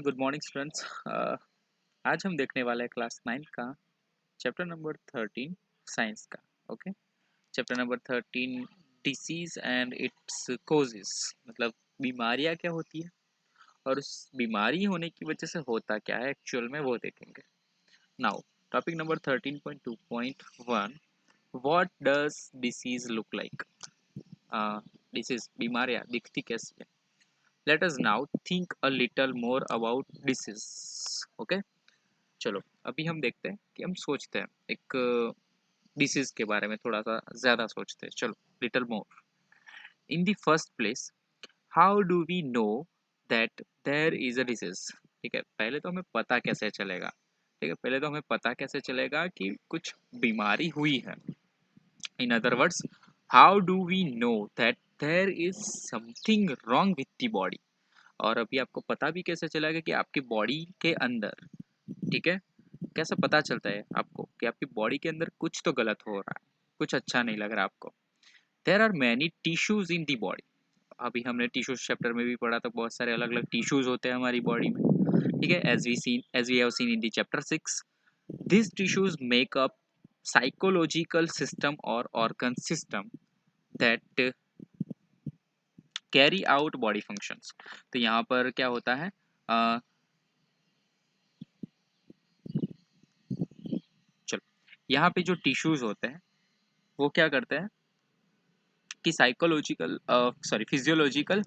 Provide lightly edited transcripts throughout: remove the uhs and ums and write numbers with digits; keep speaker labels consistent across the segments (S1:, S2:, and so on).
S1: Good morning students. आज हम देखने वाले हैं क्लास 9 का चैप्टर नंबर 13 साइंस का। Okay, chapter number 13 disease and it's causes, मतलब बीमारियां क्या होती है और उस बीमारी होने की वजह से होता क्या है एक्चुअल में, वो देखेंगे। Now topic number 13.2.1, what does disease look like. Disease, बीमारियां दिखती कैसी है। Let us now think a little more about disease. Okay, चलो अभी हम देखते हैं कि हम सोचते हैं एक डिसीज के बारे में, थोड़ा सा ज्यादा सोचते हैं। चलो, little more. In the first place, how do we know that there is a disease. ठीक है, पहले तो हमें पता कैसे चलेगा। ठीक है, पहले तो हमें पता कैसे चलेगा कि कुछ बीमारी हुई है। In other words, how do we know that there is something wrong with the body. और अभी आपको पता भी कैसे चलेगा कि आपकी बॉडी के अंदर, ठीक है, कैसे पता चलता है आपको कि आपकी बॉडी के अंदर कुछ तो गलत हो रहा है, कुछ अच्छा नहीं लग रहा आपको। There are many tissues in the body. अभी हमने टिश्यूज चैप्टर में भी पढ़ा था, बहुत सारे अलग अलग टिश्यूज होते हैं हमारी बॉडी में। ठीक है, as we have seen in the chapter 6, this tissues make up psychological system और organ system that carry out body functions. तो यहाँ पर क्या होता है, चलो, यहाँ पे जो टिश्यूज होते हैं वो क्या करते हैं कि साइकोलॉजिकल फिजियोलॉजिकल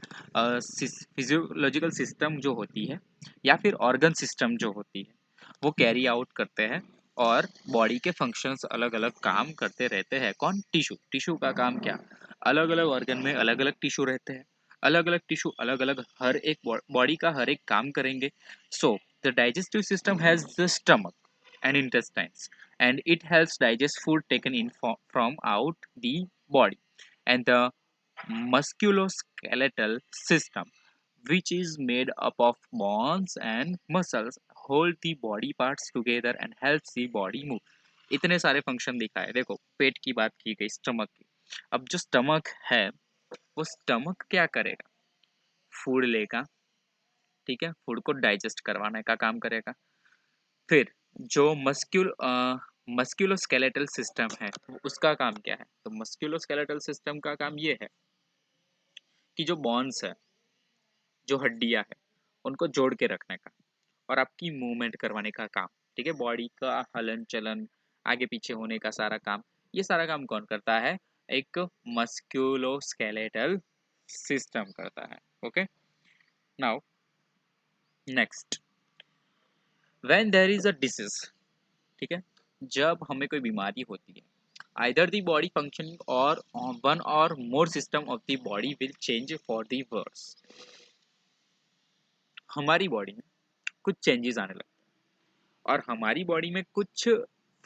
S1: सिस्टम जो होती है या फिर ऑर्गन सिस्टम जो होती है वो कैरी आउट करते हैं और बॉडी के फंक्शंस अलग अलग काम करते रहते हैं। कौन? टिश्यू। टिश्यू का काम क्या? अलग अलग ऑर्गन में अलग अलग टिश्यू रहते हैं। अलग अलग टिश्यू अलग अलग हर एक बॉडी का हर एक काम करेंगे। So the digestive system has the stomach and intestines, and it helps digest food taken in from out the body. And the musculoskeletal system, which is made up of bones and muscles, hold the body parts together and helps the body move. इतने सारे function दिखाए। देखो, पेट की बात की गई, stomach की। अब जो स्टमक है वो स्टमक क्या करेगा? फूड लेगा, ठीक है, फूड को डाइजेस्ट करवाने का काम करेगा। फिर जो मस्क्यूलोस्केलेटल सिस्टम है तो उसका काम क्या है? तो मस्क्यूलोस्केलेटल सिस्टम का काम ये है कि जो बॉन्स है, जो हड्डियां है, उनको जोड़ के रखने का और आपकी मूवमेंट करवाने का काम। ठीक है, बॉडी का हलन चलन, आगे पीछे होने का सारा काम, ये सारा काम कौन करता है? एक मस्क्यूलोस्केलेटल सिस्टम करता है। Okay, now next, when there is a disease, ठीक है, जब हमें कोई बीमारी होती है, either the body functioning or one or more system of the body will change for the worse. हमारी बॉडी में कुछ चेंजेस आने लगते हैं और हमारी बॉडी में कुछ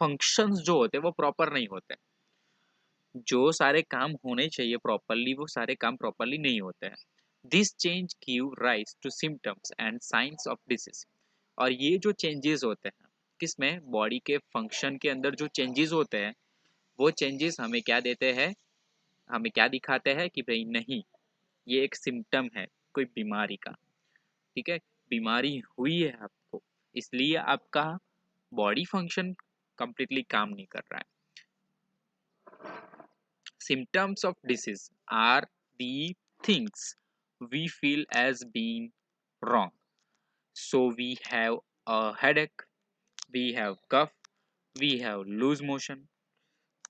S1: फंक्शंस जो होते हैं वो प्रॉपर नहीं होते। जो सारे काम होने चाहिए प्रॉपरली वो सारे काम प्रॉपरली नहीं होते हैं। This change give rise to symptoms and signs of disease. और ये जो चेंजेस होते हैं, किसमें? बॉडी के फंक्शन के अंदर जो चेंजेस होते हैं वो चेंजेस हमें क्या देते हैं? हमें क्या दिखाते हैं कि भाई नहीं, ये एक सिम्टम है कोई बीमारी का। ठीक है, बीमारी हुई है आपको, इसलिए आपका बॉडी फंक्शन कंप्लीटली काम नहीं कर रहा है। Symptoms of disease are the things we feel as being wrong. So we have a headache, we have cough, we have loose motion,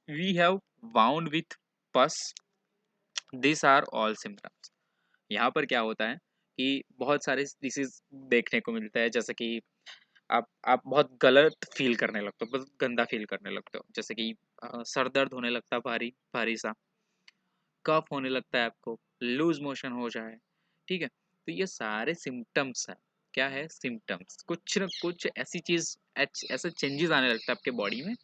S1: we have wound with pus. These are all symptoms. यहाँ पर क्या होता है कि बहुत सारे disease देखने को मिलता है, जैसे कि आप बहुत गलत फील करने लगते हो, बहुत गंदा फील करने लगते हो, जैसे कि सर दर्द होने लगता है, भारी भारी सा, कफ होने लगता है आपको, लूज मोशन हो जाए। ठीक है, तो ये सारे सिम्टम्स है। क्या है? सिम्टम्स। कुछ न कुछ ऐसी चीज, ऐसे चेंजेस आने लगता है आपके बॉडी में,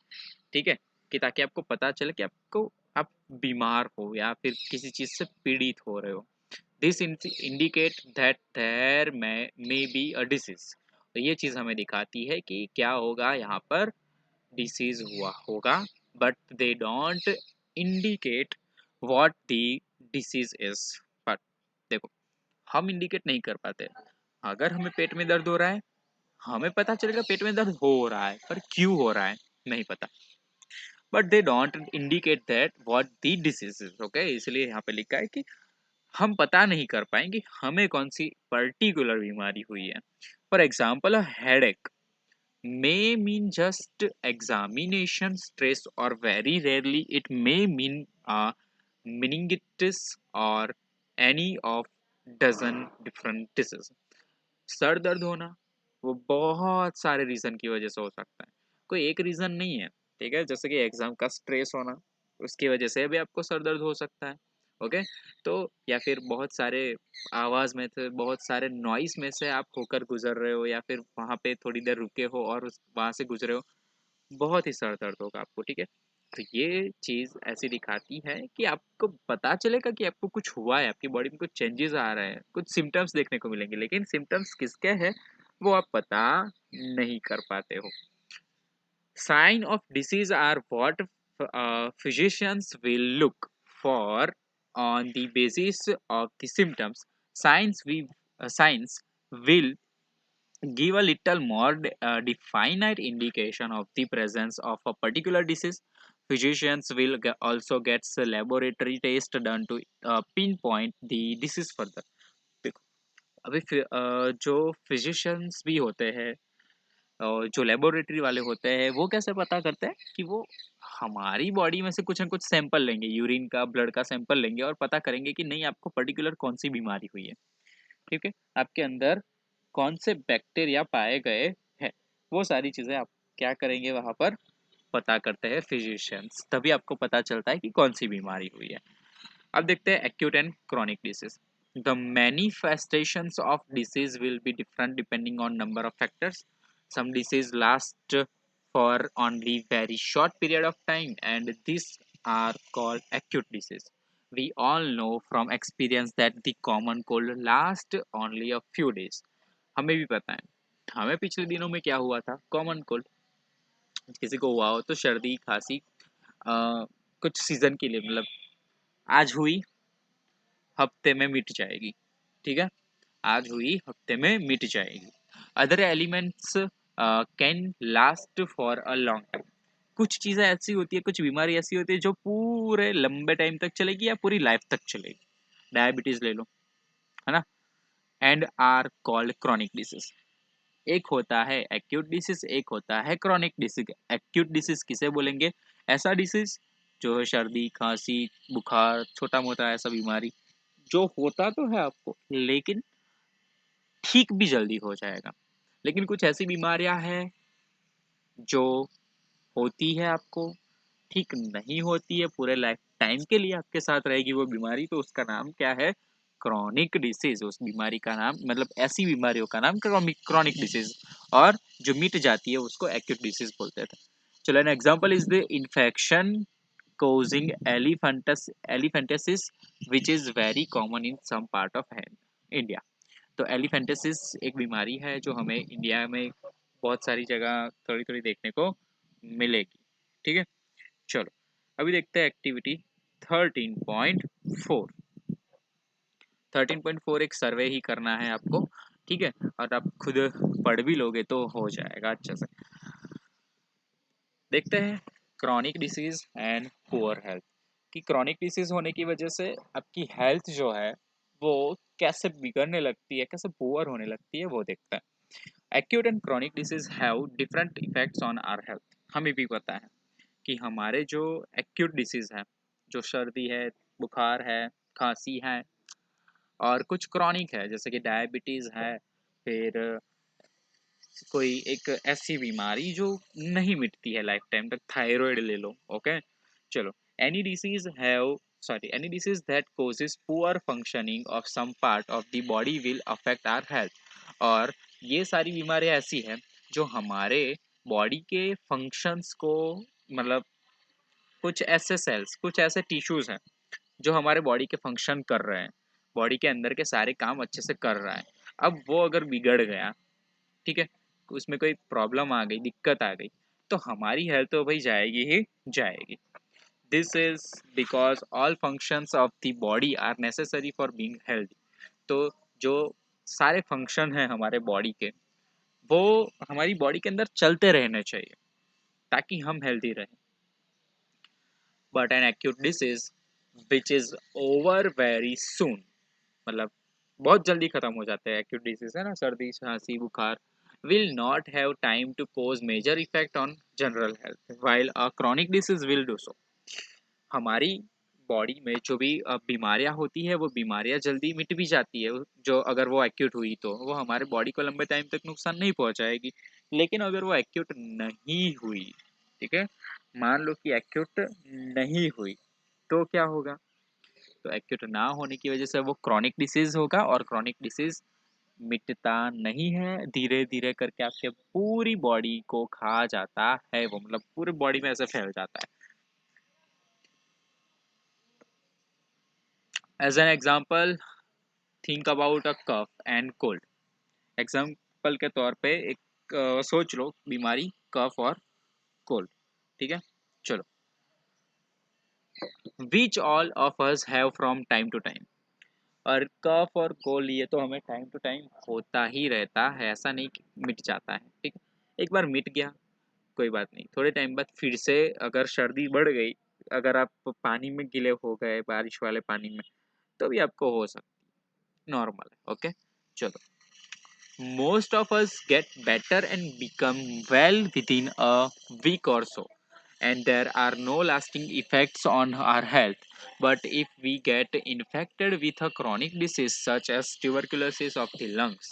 S1: ठीक है, कि ताकि आपको पता चले कि आप बीमार हो या फिर किसी चीज से पीड़ित हो रहे हो। This indicate that there may be a disease. तो ये चीज हमें दिखाती है कि क्या होगा, यहाँ पर डिसीज हुआ होगा, but they don't indicate what the disease is. But देखो, हम इंडिकेट नहीं कर पाते, अगर हमें पेट में दर्द हो रहा है, हमें पता चलेगा पेट में दर्द हो रहा है, पर क्यों हो रहा है नहीं पता। But they don't indicate that what the disease is, okay. इसलिए यहाँ पे लिखा है कि हम पता नहीं कर पाएंगे हमें कौन सी पर्टिकुलर बीमारी हुई है। For example, a headache may mean just examination stress, or very rarely it may mean meningitis or any of dozen different diseases. Sir दर्द होना वो बहुत सारे रीजन की वजह से हो सकता है, कोई एक रीजन नहीं है। ठीक है, जैसे कि एग्जाम का स्ट्रेस होना, उसकी वजह से भी आपको सर दर्द हो सकता है। ओके, तो या फिर बहुत सारे आवाज में से, बहुत सारे नॉइस में से आप होकर गुजर रहे हो, या फिर वहां पे थोड़ी देर रुके हो और उस वहां से गुजरे हो, बहुत ही सर दर्द होगा आपको। ठीक है, तो ये चीज ऐसी दिखाती है कि आपको पता चलेगा कि आपको कुछ हुआ है, आपकी बॉडी में कुछ चेंजेस आ रहे हैं, कुछ सिम्टम्स देखने को मिलेंगे, लेकिन सिम्टम्स किसके हैं वो आप पता नहीं कर पाते हो। Sign of disease are what physicians will look for on the basis of the symptoms. Science will give a little more definite indication of the presence of a particular disease. Physicians will also get a laboratory test done to pinpoint the disease further. देखो, अभी जो physicians भी होते हैं और जो laboratory वाले होते हैं, वो कैसे पता करते हैं कि वो हमारी बॉडी में से कुछ ना कुछ सैंपल लेंगे, यूरिन का, ब्लड का सैंपल लेंगे और पता करेंगे कि नहीं आपको पर्टिकुलर कौन सी बीमारी हुई है। ठीक है, आपके अंदर कौन से बैक्टीरिया पाए गए हैं, वो सारी चीजें आप क्या करेंगे वहां पर पता करते हैं फिजिशियंस, तभी आपको पता चलता है कि कौन सी बीमारी हुई है। अब देखते हैं acute and chronic disease. The manifestations of disease will be different depending on number of factors. Some disease last for only very short period of time and this are called acute disease. We all know from experience that the common cold lasts only a few days. हमें भी पता है, हमें पिछले दिनों में क्या हुआ था, कॉमन कोल्ड। किसी को हुआ हो तो सर्दी खांसी कुछ सीजन के लिए, मतलब आज हुई हफ्ते में मिट जाएगी। ठीक है, आज हुई हफ्ते में मिट जाएगी। Other elements can last for a long time. कुछ चीजें ऐसी होती है, कुछ बीमारी ऐसी होती है जो पूरे लंबे टाइम तक चलेगी या पूरी लाइफ तक चलेगी। डायबिटीज ले लो, है ना, and are called chronic disease. एक होता है एक्यूट डिसीज, एक होता है क्रॉनिक डिसीज। एक्यूट डिसीज किसे बोलेंगे? ऐसा डिसीज जो है सर्दी खांसी बुखार, छोटा मोटा ऐसा बीमारी जो होता तो है आपको, लेकिन ठीक भी जल्दी हो जाएगा। लेकिन कुछ ऐसी बीमारियां हैं जो होती है आपको, ठीक नहीं होती है, पूरे लाइफ टाइम के लिए आपके साथ रहेगी वो बीमारी, तो उसका नाम क्या है? Chronic disease. उस बीमारी का नाम, मतलब ऐसी बीमारियों का नाम क्रॉनिक डिसीज। और जो मिट जाती है उसको एक्यूट डिसीज बोलते थे। चलो, an example is the infection causing elephantiasis, which is very common in some part of India. तो एलिफेंटेसिस एक बीमारी है जो हमें इंडिया में बहुत सारी जगह थोड़ी थोड़ी देखने को मिलेगी। ठीक है, चलो अभी देखते हैं एक्टिविटी 13.4। 13.4 एक सर्वे ही करना है आपको। ठीक है, और आप खुद पढ़ भी लोगे तो हो जाएगा अच्छे से। देखते हैं chronic disease and poor health, कि क्रॉनिक डिसीज होने की वजह से आपकी हेल्थ जो है वो कैसे बिगड़ने लगती है, कैसे पुअर होने लगती है, वो देखते हैं। Acute and chronic disease have different effects on our health. हमें भी पता है कि हमारे जो एक्यूट डिसीज है, जो सर्दी है, बुखार है, खांसी है, और कुछ क्रॉनिक है जैसे कि डायबिटीज है, फिर कोई एक ऐसी बीमारी जो नहीं मिटती है लाइफ टाइम तक, थायराइड ले लो। ओके, चलो, any disease have sorry any disease that causes poor functioning of some part of the body will affect our health. और ये सारी बीमारियां ऐसी हैं जो हमारे बॉडी के फंक्शंस को, मतलब कुछ ऐसे सेल्स, कुछ ऐसे टिश्यूज हैं जो हमारे बॉडी के फंक्शन कर रहे हैं, बॉडी के अंदर के सारे काम अच्छे से कर रहा है। अब वो अगर बिगड़ गया, ठीक है, उसमें कोई प्रॉब्लम आ गई, दिक्कत आ गई, तो हमारी हेल्थ तो भाई जाएगी ही जाएगी। This is because all functions of the body are necessary for being healthy. तो जो सारे फंक्शन हैं हमारे बॉडी के, वो हमारी बॉडी के अंदर चलते रहने चाहिए ताकि हम हेल्दी रहें। But N acute disease which is over very soon, मतलब बहुत जल्दी खत्म हो जाते हैं एक्यूट डिसीज है ना, सर्दी खांसी बुखार, will not have time to cause major effect on general health while a chronic disease will do so। हमारी बॉडी में जो भी बीमारियां होती है वो बीमारियां जल्दी मिट भी जाती है, जो अगर वो एक्यूट हुई तो वो हमारे बॉडी को लंबे टाइम तक नुकसान नहीं पहुंचाएगी। लेकिन अगर वो एक्यूट नहीं हुई, ठीक है, मान लो कि एक्यूट नहीं हुई, तो क्या होगा? तो एक्यूट ना होने की वजह से वो क्रॉनिक डिसीज होगा, और क्रॉनिक डिसीज मिटता नहीं है, धीरे धीरे करके आपके पूरी बॉडी को खा जाता है वो, मतलब पूरी बॉडी में ऐसे फैल जाता है। As an example, think about a cough and cold. Example के तौर पे एक सोच लो बीमारी कफ और कोल्ड, ठीक है। चलो, which all of us have from time to time. और कफ और कोल्ड ये तो हमें टाइम टू टाइम होता ही रहता है, ऐसा नहीं कि मिट जाता है, ठीक है। एक बार मिट गया कोई बात नहीं, थोड़े टाइम बाद फिर से अगर सर्दी बढ़ गई, अगर आप पानी में गीले हो गए बारिश वाले पानी में, तो भी आपको हो सकती है, नॉर्मल है, ओके। चलो, most of us get better and become well within a week or so, and there are no lasting effects on our health. But if we get infected with a chronic disease such as tuberculosis of the lungs,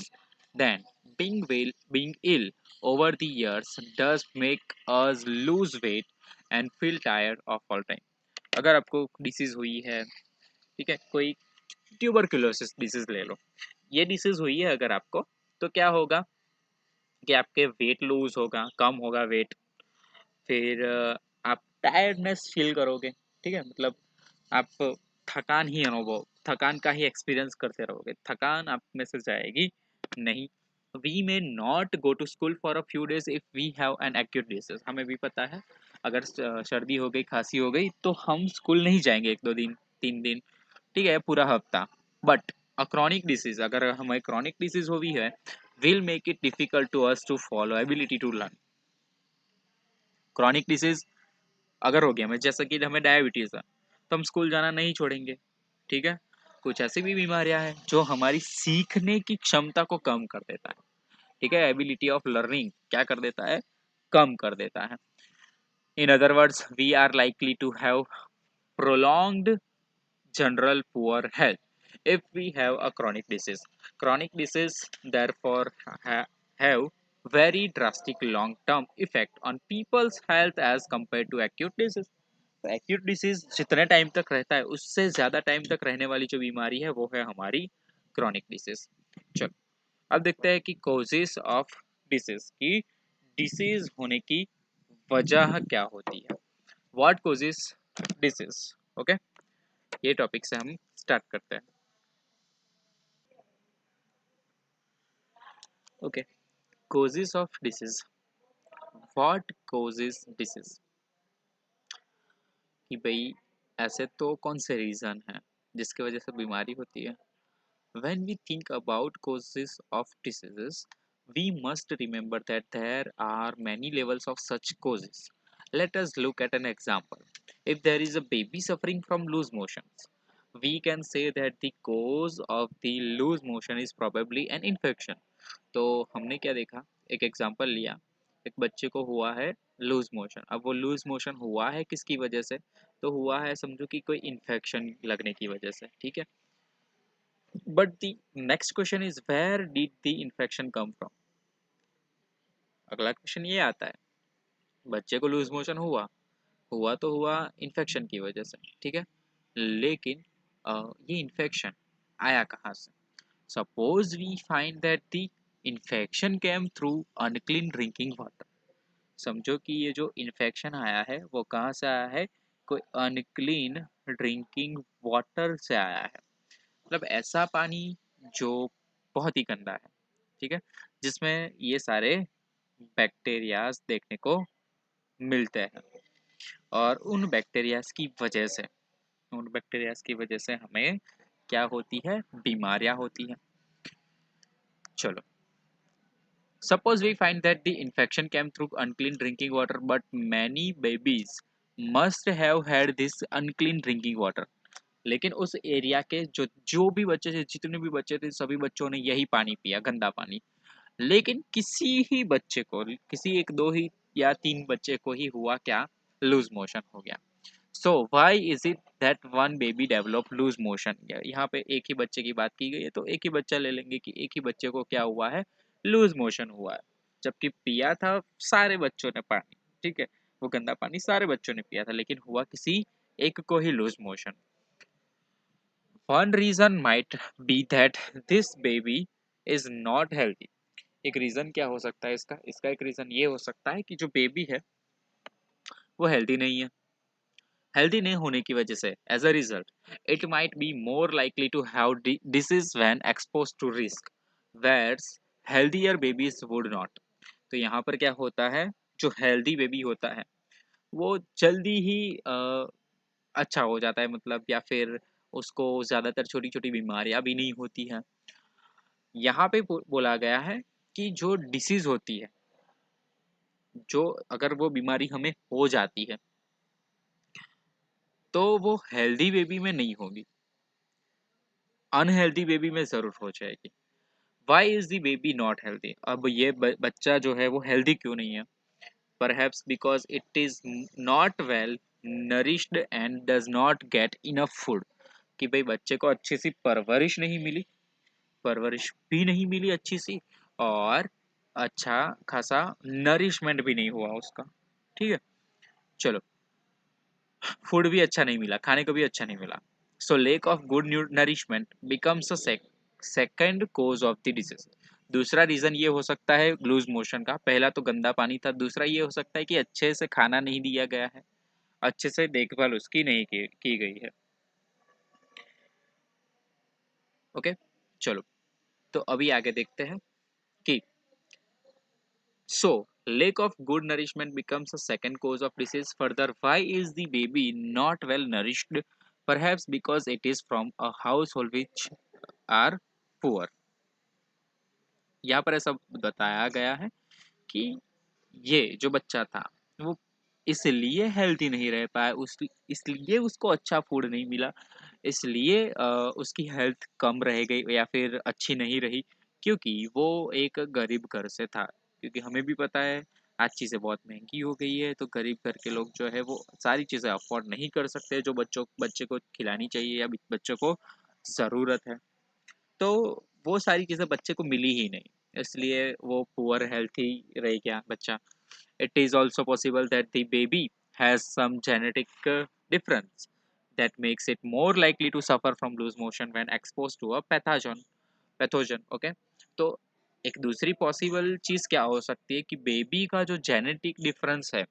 S1: then being ill over the years does make us lose weight and feel tired of all time। अगर आपको disease हुई है, ठीक है, कोई tuberculosis disease ले लो, ये disease हुई है अगर आपको, तो क्या होगा कि आपके वेट लूज होगा, कम होगा वेट। फिर आप टायर्डनेस फील करोगे, ठीक है, मतलब आप थकान ही अनुभव, थकान का ही एक्सपीरियंस करते रहोगे, थकान आप में से जाएगी नहीं। We may not go to school for a few days if we have an acute disease. हमें भी पता है, अगर सर्दी हो गई खांसी हो गई तो हम स्कूल नहीं जाएंगे, एक दो दिन, 3 दिन, ठीक है, पूरा हफ्ता। बट अ क्रॉनिक डिसीज, अगर हमें क्रॉनिक डिसीज हुई है, will make it difficult to us to follow ability to learn. Chronic disease अगर हो गया हमें, जैसा कि हमें डायबिटीज है, तो हम स्कूल जाना नहीं छोड़ेंगे, ठीक है। कुछ ऐसी भी बीमारियां हैं जो हमारी सीखने की क्षमता को कम कर देता है, ठीक है, एबिलिटी ऑफ लर्निंग क्या कर देता है, कम कर देता है। In other words, we are likely to have prolonged general poor health if we have a chronic disease। Chronic disease therefore have very drastic long term effect on people's health as compared to acute disease। तो acute disease जितने time तक रहता है उससे ज़्यादा time तक रहने वाली जो बीमारी है वो है हमारी chronic disease। चलो, अब देखते हैं कि causes of disease, की डिसीज होने की वजह क्या होती है। What causes disease? ओके, ये टॉपिक से हम स्टार्ट करते हैं। Okay, causes of disease। what causes disease, कि भाई ऐसे तो कौन से रीजन हैं जिसकी वजह से बीमारी होती है। when we think about causes of diseases, we must remember that there are many levels of such causes। let us look at an example। if there is a baby suffering from loose motions, we can say that the cause of the loose motion is probably an infection। तो हमने क्या देखा, एक example लिया, एक बच्चे को हुआ है लूज मोशन। अब वो लूज मोशन हुआ है किसकी वजह से, तो हुआ है समझो कि कोई इन्फेक्शन लगने की वजह से, ठीक है। But the next question is where did the infection come from. अगला क्वेश्चन ये आता है, बच्चे को लूज मोशन हुआ, हुआ तो हुआ इन्फेक्शन की वजह से, ठीक है, लेकिन ये इन्फेक्शन आया कहाँ से। Suppose we find that the infection came through unclean drinking water. समझो कि ये जो इन्फेक्शन आया है वो कहाँ से आया है, कोई अनक्लीन ड्रिंकिंग वाटर से आया है, मतलब ऐसा पानी जो बहुत ही गंदा है, ठीक है, जिसमें ये सारे बैक्टीरियाज देखने को मिलते हैं। और उन बैक्टीरियाज की वजह से, उन बैक्टीरियाज की वजह से हमें क्या होती है, बीमारियां होती हैं। चलो, suppose we find that the infection came through unclean drinking water, but many babies must have had this unclean drinking water. लेकिन उस एरिया के जो जो भी बच्चे थे, जितने भी बच्चे थे, सभी बच्चों ने यही पानी पिया, गंदा पानी। लेकिन किसी ही बच्चे को, किसी एक दो ही या तीन बच्चे को ही हुआ क्या, लूज मोशन हो गया। So why is it that one baby develop loose motion? यहाँ पे एक ही बच्चे की बात की गई है, तो एक ही बच्चा ले लेंगे कि एक ही बच्चे को क्या हुआ है, लूज मोशन हुआ है। जबकि पिया था सारे बच्चों ने पानी, ठीक है, वो गंदा पानी सारे बच्चों ने पिया था, लेकिन हुआ किसी एक को ही loose motion. One reason might be that this baby is not healthy. एक रीजन क्या हो सकता है इसका? इसका एक रीजन ये हो सकता है कि जो बेबी है वो हेल्दी नहीं है। हेल्दी नहीं होने की वजह से as a result it might be more likely to have disease when expose to risk whereas healthier babies would not. तो यहाँ पर क्या होता है, जो हेल्दी बेबी होता है वो जल्दी ही अच्छा हो जाता है, मतलब, या फिर उसको ज्यादातर छोटी छोटी बीमारियां भी नहीं होती हैं। यहाँ पे बोला गया है कि जो डिसीज होती है, जो अगर वो बीमारी हमें हो जाती है तो वो हेल्दी बेबी में नहीं होगी, अनहेल्दी बेबी में जरूर हो जाएगी। Why is the baby not healthy? अब ये बच्चा जो है वो हेल्दी क्यों नहीं है? Perhaps because it is not well nourished and does not get enough food. कि भाई बच्चे को अच्छी सी परवरिश नहीं मिली, परवरिश भी नहीं मिली अच्छी सी, और अच्छा खासा नरिशमेंट भी नहीं हुआ उसका, ठीक है। चलो, फूड भी अच्छा नहीं मिला, खाने को भी अच्छा नहीं मिला। So lack of good nourishment becomes a second cause of the disease. दूसरा रीजन ये हो सकता है लूज मोशन का। पहला तो गंदा पानी था, दूसरा ये हो सकता है कि अच्छे से खाना नहीं दिया गया है, अच्छे से देखभाल उसकी नहीं की गई है। ओके, चलो, तो अभी आगे देखते हैं कि so lack of good nourishment becomes a second cause of disease. Further, why is the baby not well nourished? Perhaps because it is from a household which are poor. यहाँ पर ऐसा बताया गया है कि ये जो बच्चा था वो इसलिए हेल्थी नहीं रह पाया, उस इसलिए उसको अच्छा फूड नहीं मिला, इसलिए उसकी हेल्थ कम रह गई या फिर अच्छी नहीं रही, क्योंकि वो एक गरीब घर से था। क्योंकि हमें भी पता है आज चीज़ें बहुत महंगी हो गई है, तो गरीब घर के लोग जो है वो सारी चीज़ें अफोर्ड नहीं कर सकते जो बच्चे को खिलानी चाहिए या बच्चों को ज़रूरत है। तो वो सारी चीज़ें बच्चे को मिली ही नहीं, इसलिए वो पुअर हेल्थ ही रह गया बच्चा। It is also possible that the baby has some genetic difference that makes it more likely to suffer from loose motion when exposed to a pathogen. Okay, तो एक दूसरी पॉसिबल चीज क्या हो सकती है कि बेबी का जो जेनेटिक डिफरेंस है,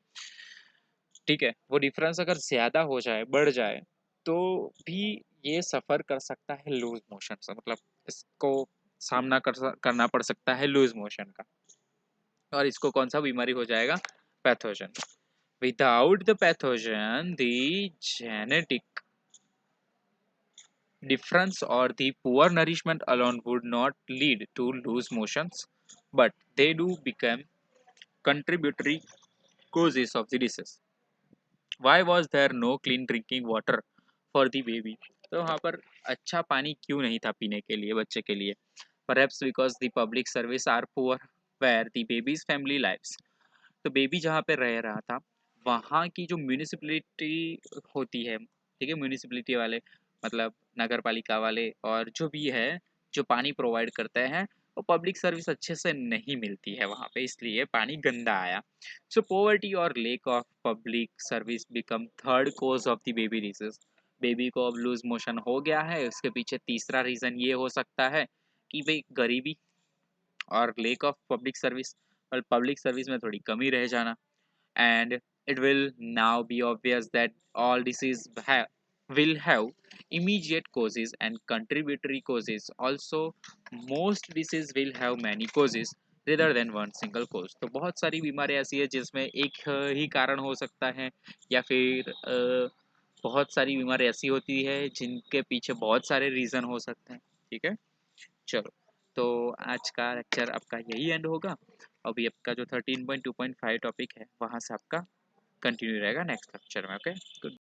S1: ठीक है, वो डिफरेंस अगर ज्यादा हो जाए, बढ़ जाए, तो भी ये सफर कर सकता है लूज मोशन से, मतलब इसको सामना करना पड़ सकता है लूज मोशन का, और इसको कौन सा बीमारी हो जाएगा, pathogen. Without the pathogen, the genetic difference or the poor nourishment alone would not lead to loose motions, but they do become contributory causes of the disease. Why was there no clean drinking water for the baby? तो वहाँ पर अच्छा पानी क्यों नहीं था पीने के लिए, बच्चे के लिए? Perhaps because the public service are poor where the baby's family lives. तो बेबी जहाँ पे रह रहा था वहाँ की जो म्यूनिसिपलिटी होती है, ठीक है, म्यूनिसिपलिटी वाले, मतलब नगर पालिका वाले, और जो भी है जो पानी प्रोवाइड करते हैं, वो पब्लिक सर्विस अच्छे से नहीं मिलती है वहाँ पे, इसलिए पानी गंदा आया। सो पोवर्टी और lack of public service become third cause of the baby disease. Baby को अब लूज मोशन हो गया है, उसके पीछे तीसरा रीजन ये हो सकता है कि भाई गरीबी और लेक ऑफ पब्लिक सर्विस, और पब्लिक सर्विस में थोड़ी कमी रह जाना। And it will now be obvious that all disease will have immediate causes and contributory causes. Also, most disease will have many causes rather than one single cause. तो बहुत सारी बीमारी ऐसी है जिसमें एक ही कारण हो सकता है, या फिर बहुत सारी बीमारी ऐसी होती है जिनके पीछे बहुत सारे रीजन हो सकते हैं, ठीक है। चलो, तो आज का लेक्चर आपका यही एंड होगा। अभी आपका जो 13.2.5 टॉपिक है वहाँ से आपका कंटिन्यू रहेगा नेक्स्ट लेक्चर में। ओके।